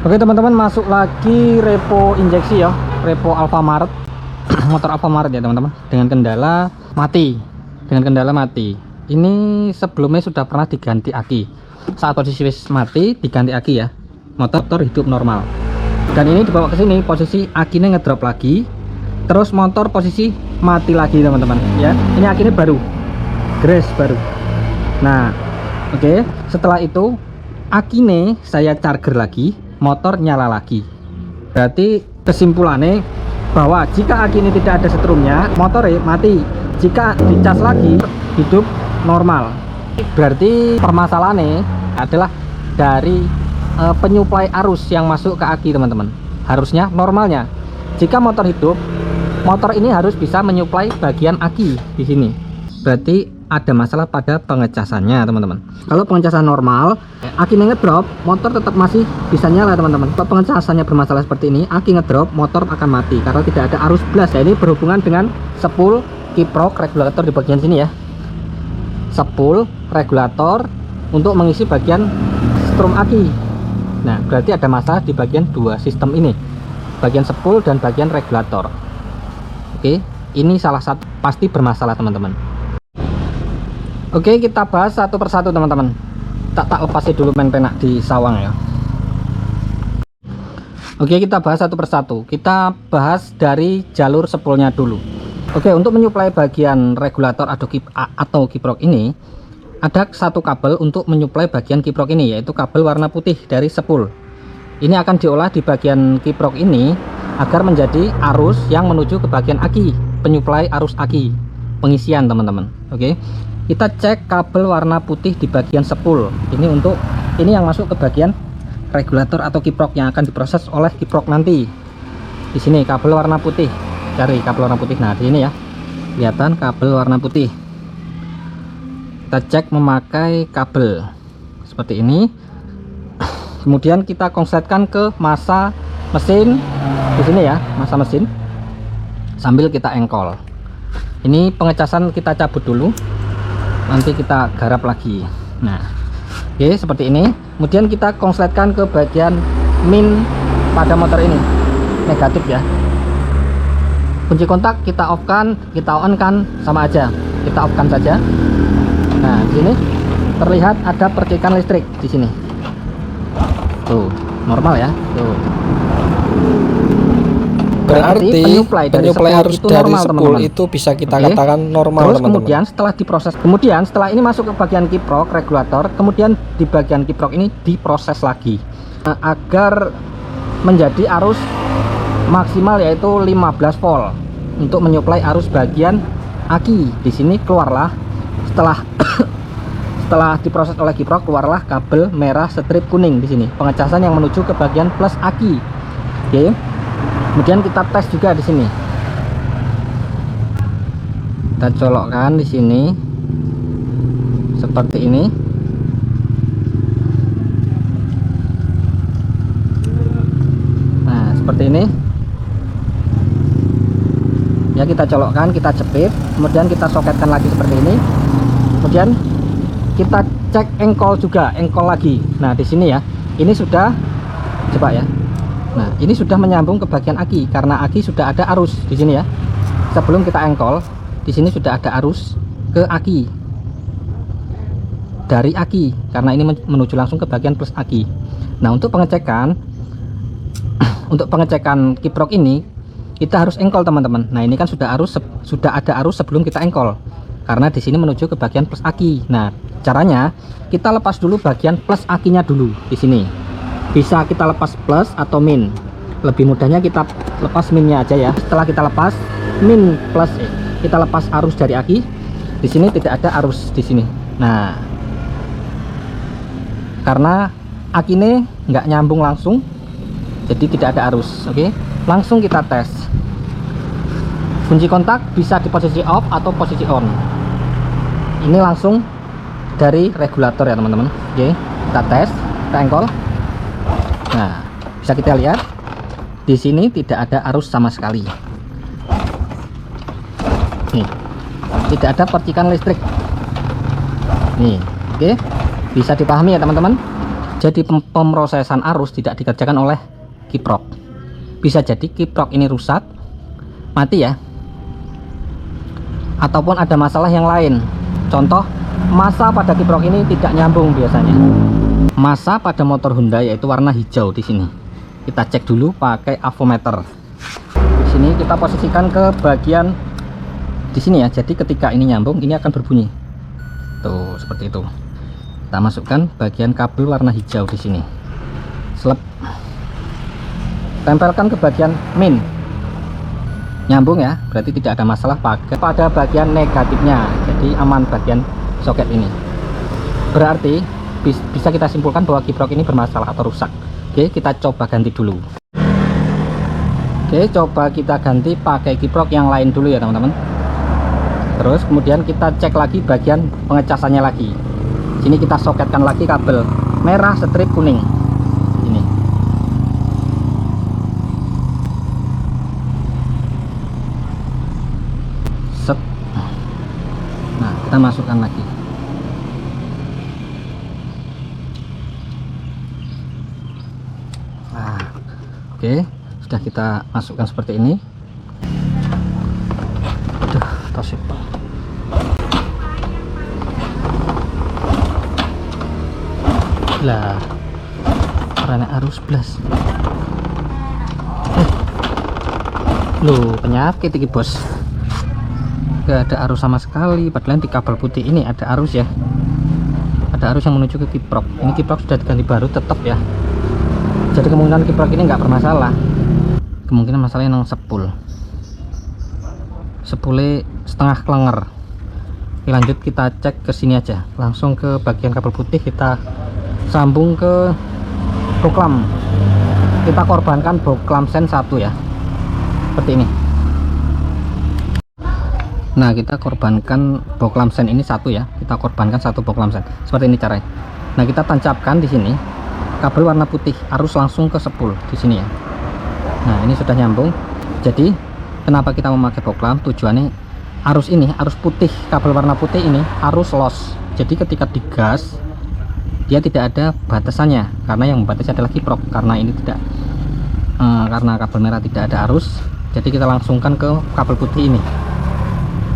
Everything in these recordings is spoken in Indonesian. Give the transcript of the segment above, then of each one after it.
Oke teman-teman, masuk lagi repo injeksi ya, repo Alfamart. Motor Alfamart ya teman-teman, dengan kendala mati. Ini sebelumnya sudah pernah diganti aki. Saat posisi mati diganti aki ya, motor hidup normal. Dan ini dibawa ke sini, posisi akinya ngedrop lagi, terus motor posisi mati lagi teman-teman ya. Ini akinya baru gres baru. Nah oke, setelah itu akinya saya charger lagi, motor nyala lagi. Berarti kesimpulannya bahwa jika aki ini tidak ada setrumnya, motor mati. Jika dicas lagi hidup normal. Berarti permasalahannya adalah dari penyuplai arus yang masuk ke aki teman-teman. Harusnya normalnya jika motor hidup, motor ini harus bisa menyuplai bagian aki di sini. Berarti ada masalah pada pengecasannya teman-teman. Kalau pengecasan normal, aki ngedrop, motor tetap masih bisa nyala teman-teman. Kalau pengecasannya bermasalah seperti ini, aki ngedrop, motor akan mati karena tidak ada arus blast. Ya, ini berhubungan dengan spool kiprok regulator di bagian sini ya. Spool regulator untuk mengisi bagian strum aki. Nah berarti ada masalah di bagian dua sistem ini, bagian spool dan bagian regulator. Oke, ini salah satu pasti bermasalah teman-teman. Oke, kita bahas satu persatu teman-teman. Tak lepasnya dulu main penak di sawang ya. Oke, kita bahas satu persatu. Kita bahas dari jalur spoolnya dulu. Oke, untuk menyuplai bagian regulator atau kiprok ini, ada satu kabel untuk menyuplai bagian kiprok ini, yaitu kabel warna putih dari spool. Ini akan diolah di bagian kiprok ini agar menjadi arus yang menuju ke bagian aki, penyuplai arus aki, pengisian teman-teman. Oke, kita cek kabel warna putih di bagian spool. Ini yang masuk ke bagian regulator atau kiprok yang akan diproses oleh kiprok nanti. Di sini kabel warna putih, cari kabel warna putih. Nah di sini ya, kelihatan kabel warna putih. Kita cek memakai kabel seperti ini. Kemudian kita konsletkan ke massa mesin di sini ya, massa mesin, sambil kita engkol. Ini pengecasan kita cabut dulu, nanti kita garap lagi. Nah oke, seperti ini. Kemudian kita konsletkan ke bagian min pada motor ini, negatif ya. Kunci kontak kita off kan, kita on kan, sama aja, kita off kan saja. Nah di sini terlihat ada percikan listrik di sini tuh, normal ya tuh. Berarti penyuplai arus dari spool itu bisa kita katakan normal. Terus kemudian setelah ini masuk ke bagian kiprok regulator, kemudian di bagian kiprok ini diproses lagi agar menjadi arus maksimal, yaitu 15 volt untuk menyuplai arus bagian aki. Di sini keluarlah setelah diproses oleh kiprok, keluarlah kabel merah strip kuning di sini, pengecasan yang menuju ke bagian plus aki. Oke. Kemudian kita tes juga di sini. Kita colokkan di sini seperti ini. Nah, seperti ini. Ya, kita colokkan, kita jepit, kemudian kita soketkan lagi seperti ini. Kemudian kita cek engkol juga, engkol lagi. Nah, di sini ya. Ini sudah, coba ya. Nah, ini sudah menyambung ke bagian aki karena aki sudah ada arus di sini ya. Sebelum kita engkol, di sini sudah ada arus ke aki. Dari aki karena ini menuju langsung ke bagian plus aki. Nah, untuk pengecekan kiprok ini kita harus engkol teman-teman. Nah, ini kan sudah ada arus sebelum kita engkol. Karena di sini menuju ke bagian plus aki. Nah, caranya kita lepas dulu bagian plus akinya dulu di sini. Bisa kita lepas plus atau min. Lebih mudahnya kita lepas minnya aja ya. Setelah kita lepas min plus, kita lepas arus dari aki. Di sini tidak ada arus di sini. Nah, karena aki ini nggak nyambung langsung, jadi tidak ada arus. Oke, langsung kita tes. Kunci kontak bisa di posisi off atau posisi on. Ini langsung dari regulator ya teman-teman. Oke, kita tes, kita engkol. Nah, bisa kita lihat di sini tidak ada arus sama sekali. Nih, tidak ada percikan listrik. Nih, oke, bisa dipahami ya teman-teman. Jadi pemrosesan arus tidak dikerjakan oleh kiprok. Bisa jadi kiprok ini rusak, mati ya, ataupun ada masalah yang lain. Contoh, masa pada kiprok ini tidak nyambung biasanya. Masa pada motor Honda yaitu warna hijau di sini. Kita cek dulu pakai avometer. Di sini kita posisikan ke bagian di sini ya. Jadi ketika ini nyambung, ini akan berbunyi. Tuh, seperti itu. Kita masukkan bagian kabel warna hijau di sini. Selep. Tempelkan ke bagian min. Nyambung ya, berarti tidak ada masalah pada bagian negatifnya. Jadi aman bagian soket ini. Berarti bisa kita simpulkan bahwa kiprok ini bermasalah atau rusak. Oke, kita coba ganti dulu. Oke, coba kita ganti pakai kiprok yang lain dulu ya teman-teman. Terus kemudian kita cek lagi bagian pengecasannya lagi. Sini kita soketkan lagi kabel merah strip kuning. Ini. Set. Nah, kita masukkan lagi. Nah, oke, sudah kita masukkan seperti ini. Aduh, tosip. Lah, karena arus blas. Loh, penyakit ini bos. Gak ada arus sama sekali. Padahal di kabel putih ini ada arus ya. Ada arus yang menuju ke kiprok. Ini kiprok sudah diganti baru, tetap ya. Jadi kemungkinan kiprok ini nggak bermasalah. Kemungkinan masalahnya yang sepul. Sepulnya setengah klenger. Oke, lanjut kita cek ke sini aja. Langsung ke bagian kabel putih kita sambung ke boklam. Kita korbankan boklam sen 1 ya, seperti ini. Nah, kita korbankan boklam sen ini 1 ya. Kita korbankan 1 boklam sen. Seperti ini caranya. Nah, kita tancapkan di sini kabel warna putih, arus langsung ke sepul di sini ya. Nah, ini sudah nyambung. Jadi kenapa kita memakai boklam? Tujuannya arus ini, arus putih, kabel warna putih ini arus loss. Jadi ketika digas dia tidak ada batasannya, karena yang membatasi adalah kiprok. Karena ini tidak karena kabel merah tidak ada arus, jadi kita langsungkan ke kabel putih ini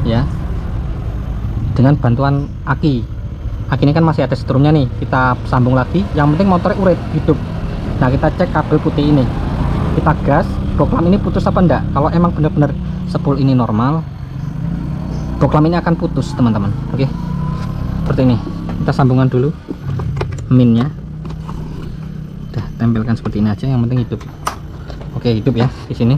ya, dengan bantuan aki ini kan masih ada setrumnya nih, kita sambung lagi. Yang penting motornya uret hidup. Nah, kita cek kabel putih ini, kita gas, boklam ini putus apa enggak. Kalau emang benar-benar sepul ini normal, boklam ini akan putus teman-teman. Oke, seperti ini. Kita sambungan dulu minnya, udah tempelkan seperti ini aja, yang penting hidup. Oke, hidup ya di sini.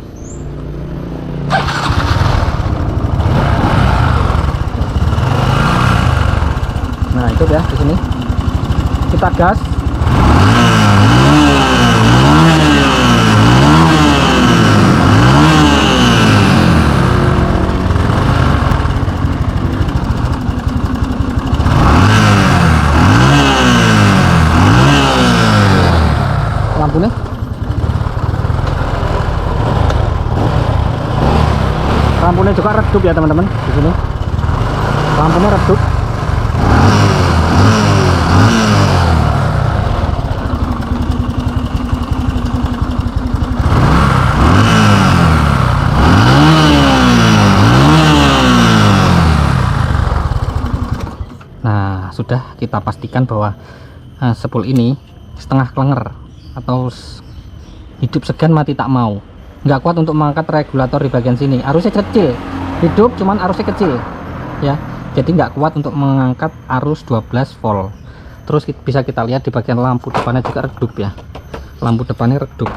Nah, hidup ya di sini. Kita gas. Lampunya juga redup ya teman-teman. Di sini lampunya redup. Nah, sudah kita pastikan bahwa sepul ini setengah klenger atau hidup segan mati tak mau. Nggak kuat untuk mengangkat regulator di bagian sini. Arusnya kecil, hidup cuman arusnya kecil ya, jadi nggak kuat untuk mengangkat arus 12 volt. Terus bisa kita lihat di bagian lampu depannya juga redup ya, lampu depannya redup.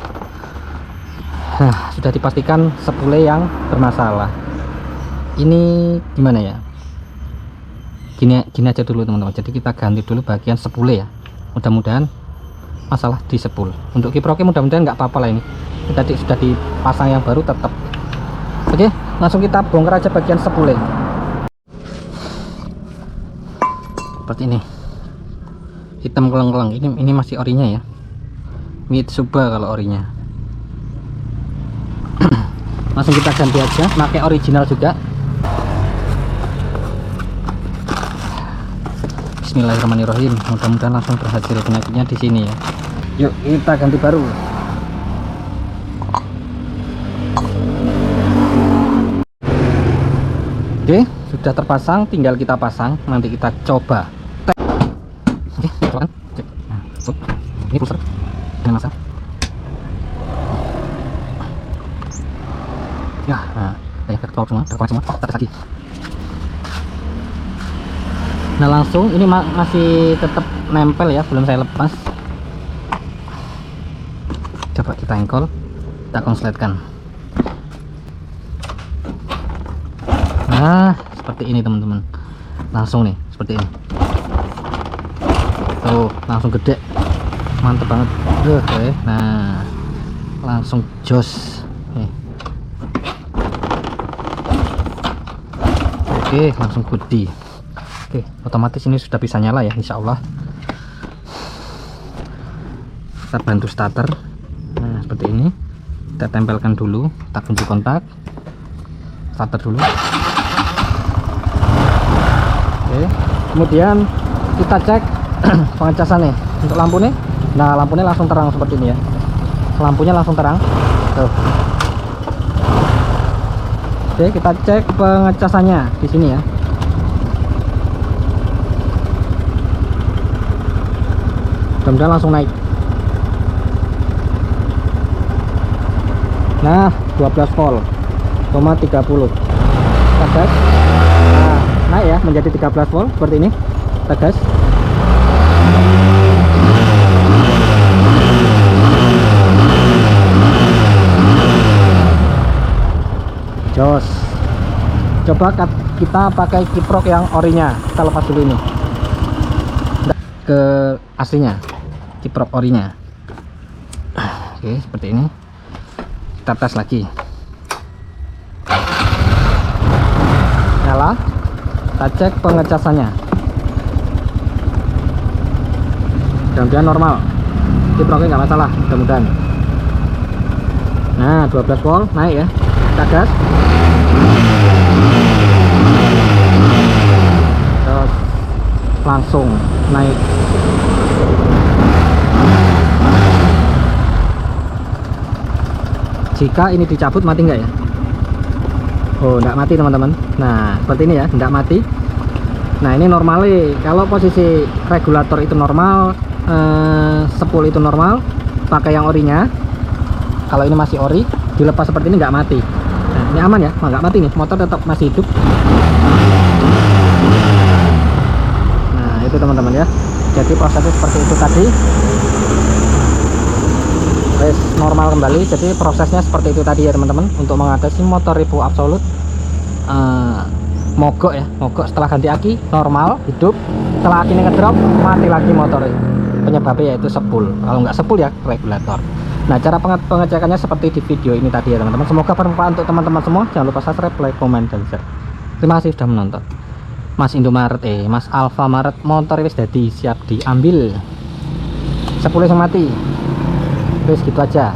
Nah, sudah dipastikan sepule yang bermasalah. Ini gimana ya, gini aja dulu teman-teman. Jadi kita ganti dulu bagian sepule ya, mudah-mudahan masalah di sepul. Untuk kiproknya mudah-mudahan nggak apa-apa lah ini. Tadi sudah dipasang yang baru tetap. Oke, langsung kita bongkar aja bagian sepule. Seperti ini, hitam keleng-keleng. Ini masih orinya ya, Mitsuba kalau orinya. Langsung kita ganti aja, pakai original juga. Bismillahirrahmanirrahim. Mudah-mudahan langsung berhasil penyakitnya di sini ya. Yuk kita ganti baru. Oke, sudah terpasang, tinggal kita pasang. Nanti kita coba. Oke, coba cek. Nah, ini pulser. Jangan masang. Ya, nah, terkeluar semua, tarik lagi. Nah langsung ini masih tetap nempel ya, belum saya lepas. Coba kita engkol, kita konsletkan. Nah seperti ini teman-teman, langsung nih seperti ini. Tuh langsung gede, mantep banget. Oke, nah langsung jos. Oke, langsung gede. Oke, otomatis ini sudah bisa nyala ya, insya Allah. Kita bantu starter. Nah seperti ini, kita tempelkan dulu, kita kunci kontak, starter dulu. Oke, kemudian kita cek pengecasan nih untuk lampu nih. Nah lampunya langsung terang seperti ini ya, lampunya langsung terang tuh. Oke, kita cek pengecasannya di sini ya. Mudah-mudahan langsung naik. Nah 12 volt 30. Kita gas. Nah naik ya menjadi 13 volt seperti ini. Kita gas. Jos. Coba kita pakai kiprok yang orinya. Kita lepas dulu ini ke aslinya, kiprok orinya. Oke seperti ini. Kita tes lagi. Nyala. Kita cek pengecasannya. Mudah-mudahan normal, kiproknya nggak masalah, mudah-mudahan. Nah 12 volt naik ya. Kita gas. Terus langsung naik. Jika ini dicabut mati nggak ya? Oh nggak mati teman-teman. Nah seperti ini ya, nggak mati. Nah ini normally, kalau posisi regulator itu normal, spool itu normal, pakai yang orinya. Kalau ini masih ori, dilepas seperti ini nggak mati. Nah ini aman ya, nggak mati nih, motor tetap masih hidup. Nah itu teman-teman ya, jadi prosesnya seperti itu tadi. Wes normal kembali, jadi prosesnya seperti itu tadi ya teman-teman, untuk mengatasi motor Revo Absolute. Mogok ya, mogok setelah ganti aki normal hidup, setelah akinya ngedrop mati lagi motornya. Penyebabnya yaitu spool, kalau nggak spool ya regulator. Nah cara pengecekannya seperti di video ini tadi ya teman-teman. Semoga bermanfaat untuk teman-teman semua. Jangan lupa subscribe, like, komen, dan share. Terima kasih sudah menonton. Mas Indomaret Mas Alfamaret motor wis dadi siap diambil. Spoolnya yang mati. Terus gitu aja.